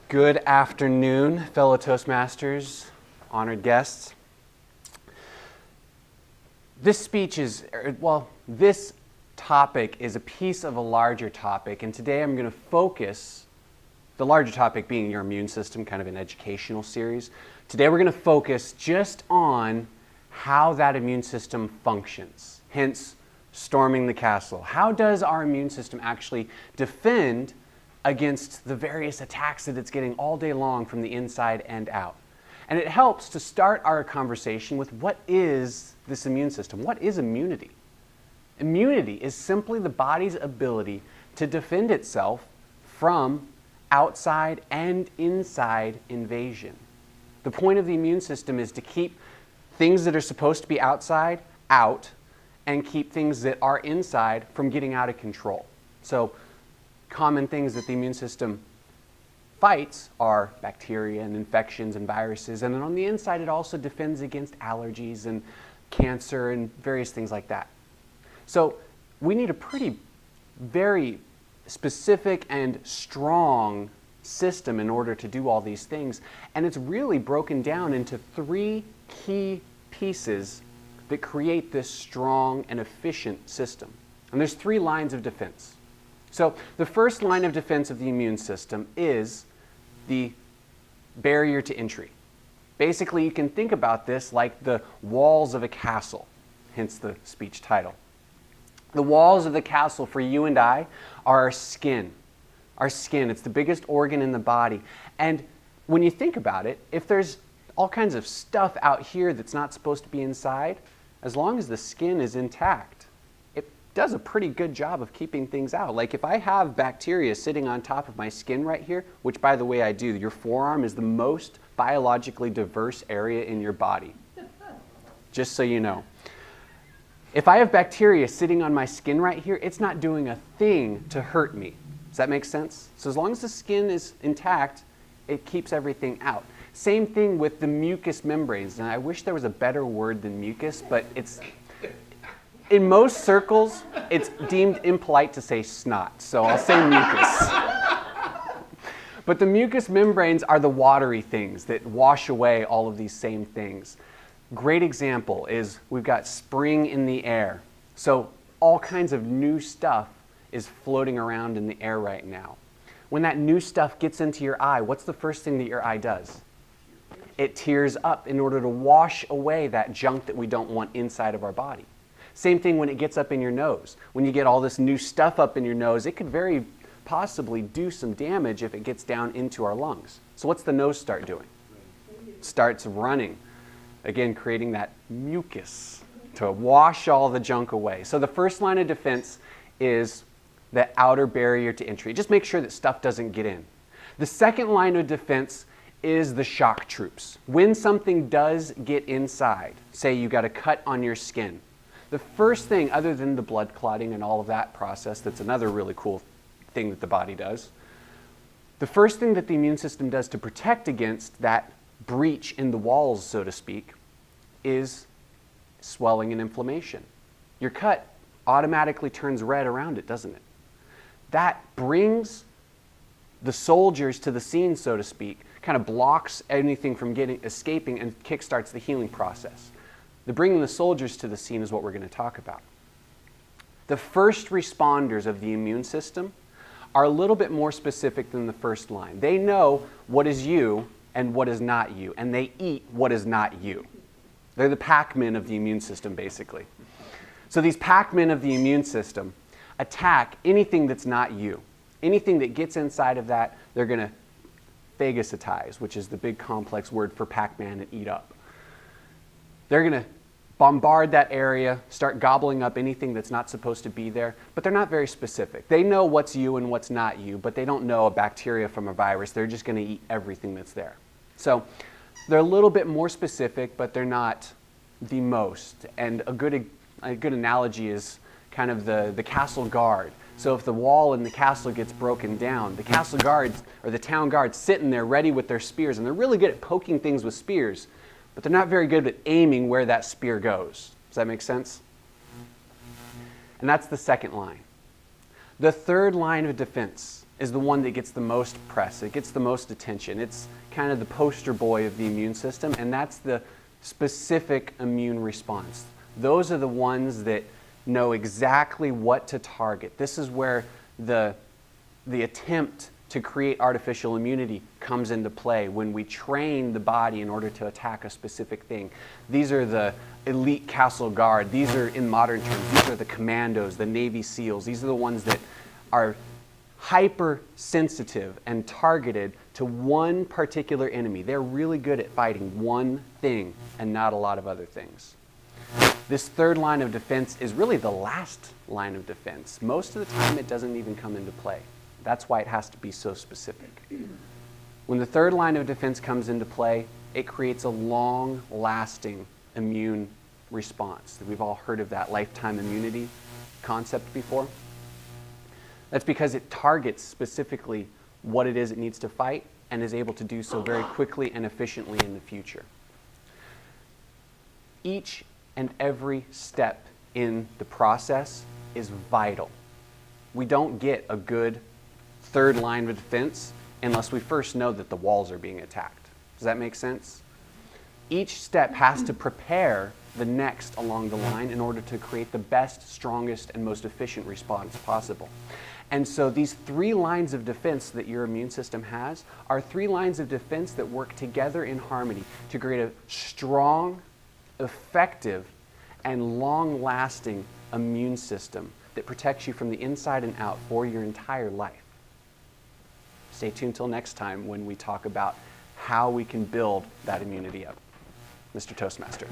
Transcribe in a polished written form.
Good afternoon, fellow Toastmasters, honored guests. This topic is a piece of a larger topic, and today I'm going to focus, the larger topic being your immune system, kind of an educational series. Today we're going to focus just on how that immune system functions, hence storming the castle. How does our immune system actually defend against the various attacks that it's getting all day long from the inside and out? And it helps to start our conversation with what is this immune system? What is immunity? Immunity is simply the body's ability to defend itself from outside and inside invasion. The point of the immune system is to keep things that are supposed to be outside out and keep things that are inside from getting out of control. So common things that the immune system fights are bacteria and infections and viruses, and then on the inside it also defends against allergies and cancer and various things like that. So we need a very specific and strong system in order to do all these things, and it's really broken down into three key pieces that create this strong and efficient system. And there's three lines of defense. So the first line of defense of the immune system is the barrier to entry. Basically, you can think about this like the walls of a castle, hence the speech title. The walls of the castle for you and I are our skin. Our skin, it's the biggest organ in the body. And when you think about it, if there's all kinds of stuff out here that's not supposed to be inside, as long as the skin is intact, does a pretty good job of keeping things out. Like if I have bacteria sitting on top of my skin right here, which by the way I do, your forearm is the most biologically diverse area in your body. Just so you know. If I have bacteria sitting on my skin right here, it's not doing a thing to hurt me. Does that make sense? So as long as the skin is intact, it keeps everything out. Same thing with the mucous membranes. And I wish there was a better word than mucus, but in most circles, it's deemed impolite to say snot, so I'll say mucus. But the mucous membranes are the watery things that wash away all of these same things. Great example is we've got spring in the air. So all kinds of new stuff is floating around in the air right now. When that new stuff gets into your eye, what's the first thing that your eye does? It tears up in order to wash away that junk that we don't want inside of our body. Same thing when it gets up in your nose. When you get all this new stuff up in your nose, it could very possibly do some damage if it gets down into our lungs. So what's the nose start doing? Starts running. Again, creating that mucus to wash all the junk away. So the first line of defense is the outer barrier to entry. Just make sure that stuff doesn't get in. The second line of defense is the shock troops. When something does get inside, say you got a cut on your skin, the first thing, other than the blood clotting and all of that process, that's another really cool thing that the body does, the first thing that the immune system does to protect against that breach in the walls, so to speak, is swelling and inflammation. Your cut automatically turns red around it, doesn't it? That brings the soldiers to the scene, so to speak, kind of blocks anything from escaping and kickstarts the healing process. The bringing the soldiers to the scene is what we're going to talk about. The first responders of the immune system are a little bit more specific than the first line. They know what is you and what is not you, and they eat what is not you. They're the Pac-Men of the immune system, basically. So these Pac-Men of the immune system attack anything that's not you. Anything that gets inside of that, they're going to phagocytize, which is the big complex word for Pac-Man and eat up. They're going to bombard that area, start gobbling up anything that's not supposed to be there, but they're not very specific. They know what's you and what's not you, but they don't know a bacteria from a virus. They're just going to eat everything that's there. So they're a little bit more specific, but they're not the most. And a good analogy is kind of the castle guard. So if the wall in the castle gets broken down, the castle guards or the town guards sitting there ready with their spears, and they're really good at poking things with spears, but they're not very good at aiming where that spear goes. Does that make sense? And that's the second line. The third line of defense is the one that gets the most press. It gets the most attention. It's kind of the poster boy of the immune system, and that's the specific immune response. Those are the ones that know exactly what to target. This is where the attempt to create artificial immunity comes into play, when we train the body in order to attack a specific thing. These are the elite Castle Guard. These are, in modern terms, these are the commandos, the Navy SEALs. These are the ones that are hypersensitive and targeted to one particular enemy. They're really good at fighting one thing and not a lot of other things. This third line of defense is really the last line of defense. Most of the time it doesn't even come into play. That's why it has to be so specific. When the third line of defense comes into play, it creates a long-lasting immune response. We've all heard of that lifetime immunity concept before. That's because it targets specifically what it is it needs to fight and is able to do so very quickly and efficiently in the future. Each and every step in the process is vital. We don't get a good third line of defense unless we first know that the walls are being attacked. Does that make sense? Each step has to prepare the next along the line in order to create the best, strongest, and most efficient response possible. And so these three lines of defense that your immune system has are three lines of defense that work together in harmony to create a strong, effective, and long-lasting immune system that protects you from the inside and out for your entire life. Stay tuned till next time when we talk about how we can build that immunity up. Mr. Toastmaster.